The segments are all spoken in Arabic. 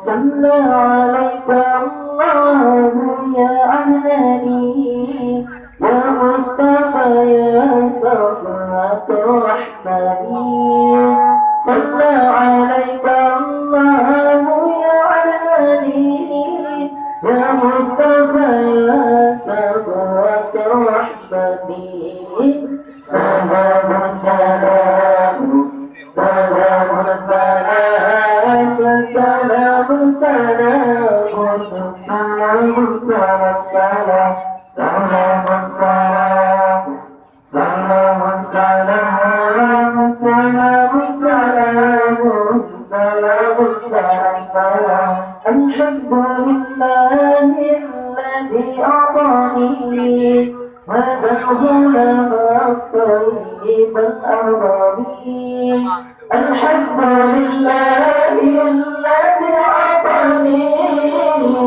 صلى عليك الله يا عدناني يا مصطفى يا صفوة الرحمن صلى عليك الله يا عدناني يا مصطفى يا صفوة الرحمن سلام سلام سلام سلام سلام سلام سلام سلام سلام سلام سلام سلام سلام سلام سلام الحمد لله الذي أعطاني هذا الغلام الطيب الأرضي الحمد لله الذي أعطاني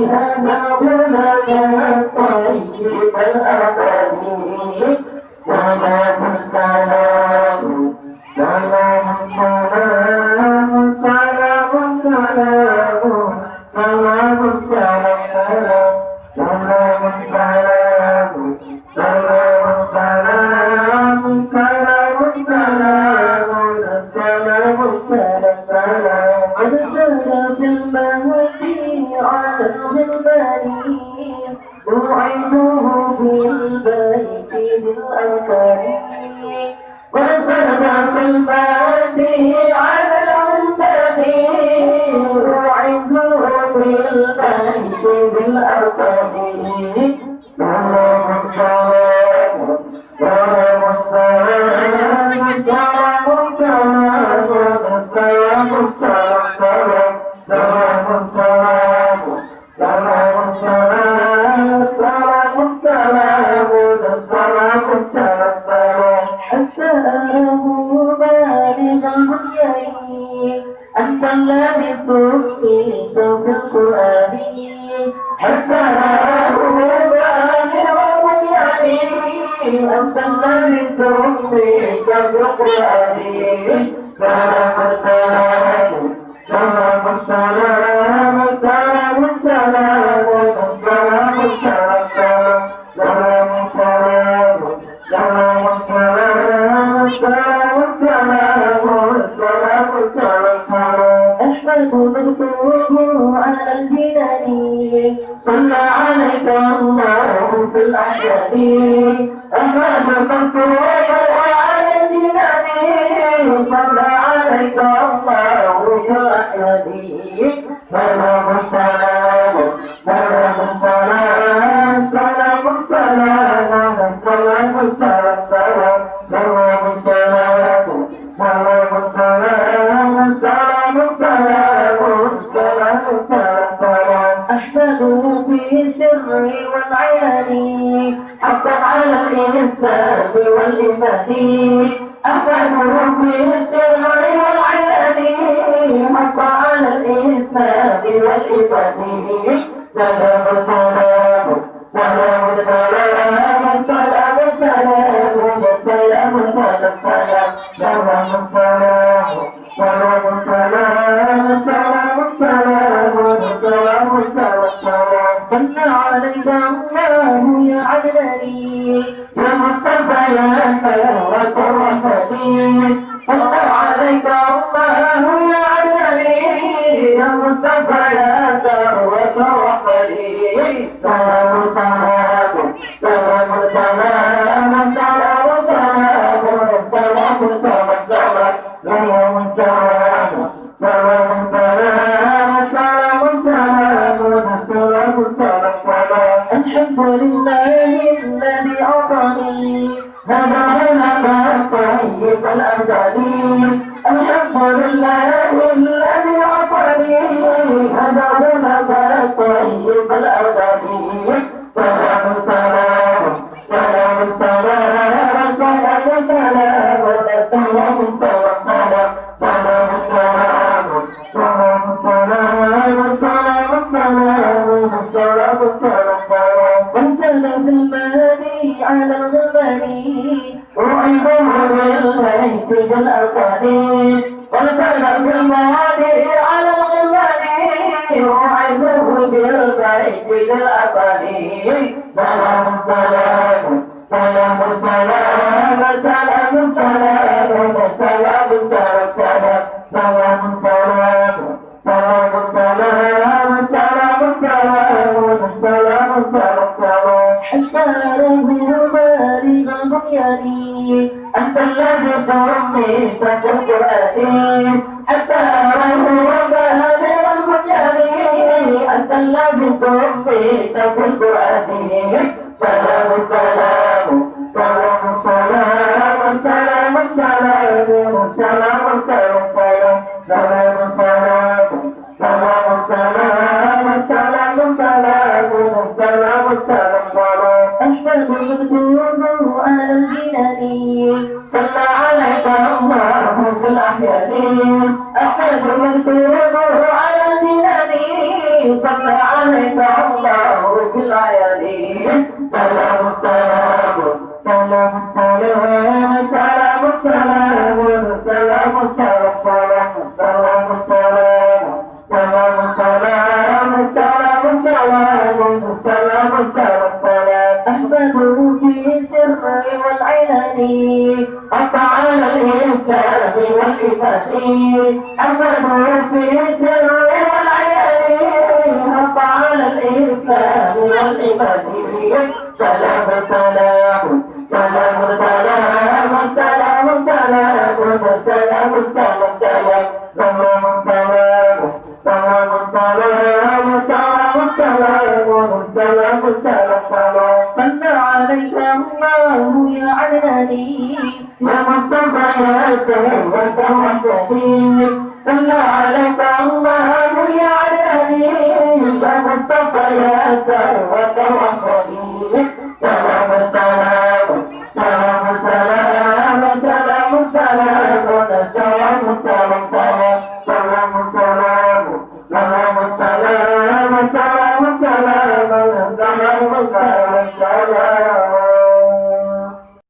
هذا الغلام الطيب الأرضي سلام سلام سلام سلام سلام سلام سلام سلام سلام سلام سلام سلام سلام سلام سلام أرسل في المهدي على المنبرين أوعده بالبيت بالأركان وأرسل في المهدي على المنبرين أوعده بالبيت بالأركان سلام سلام سلام سلام سلام سلام سلام سلام سلام سلام سلام سلام حتى أبو بالغ المنيين أنت الذي سميت في القرآن حتى أبو بالغ المنيين أنت الذي سميت في القرآن سلام سلام سلام سلام سلام سلام سلام سلام سلام سلام سلام سلام سلام سلام أحمد مكتوب على الجنان صلى عليك الله في الأحيان أحمد مكتوب على الجنان صلى عليك الله في الأحيان سلام سلام سلام سلام سلام سلام سلام سلام سلام سلام سلام سلام سلام سلام سلام سلام أحمد في السر والعيان حقا على الإسلام والإيمان أحمد في السر والعيان حقا على الإسلام والإيمان سلام سلام سلام سلام سلام سلام سلام سلام سلام سلام سلام سلام سلام سلام صلى عليك الله يا عدناني يا مصطفى يا ثروة الرحمن صلى عليك الله يا عدناني يا مصطفى يا ثروة الرحمن سلام سلام سلام سلام سلام سلام سلام سلام سلام سلام سلام سلام سلام سلام الحمد لله الذي أعطاني هذا الطيب الأبداني الحمد لله سيد الأركان وسلم بالمهادي على الغلمان وعزه بالبيت ذي الأباني سلام سلام سلام سلام سلام سلام سلام سلام سلام سلام سلام سلام سلام سلام سلام أشاره بالغ البنيان أنت الذي سميت في القرآن حتى أراه بالغ البنيان أنت الذي سميت في القرآن سلام سلام سلام سلام سلام سلام سلام سلام سلام سلام سلام سلام سلام سلام سلام أحمد مكتوب على الجنان صلى عليك الله في الأحيان أحمد مكتوب على الجنان صلى عليك الله في الأعيان سلام سلام سلام سلام سلام سلام سلام سلام سلام سلام سلام سلام سلام سلام سلام أحببه في سر والعلن قطع على الإسلام والإيمان أحببه في سر والعلن قطع على الإسلام والإيمان سلام سلام سلام سلام سلام سلام سلام سلام سلام سلام سلام سلام سلام سلام سلام صلى عليك الله يا عدناني يا مصطفى يا سيد الوحداني صلى عليك الله يا عدناني يا مصطفى يا سيد الوحداني سلام سلام سلام سلام سلام سلام سلام سلام سلام سلام سلام سلام سلام سلام سلام سلام سلام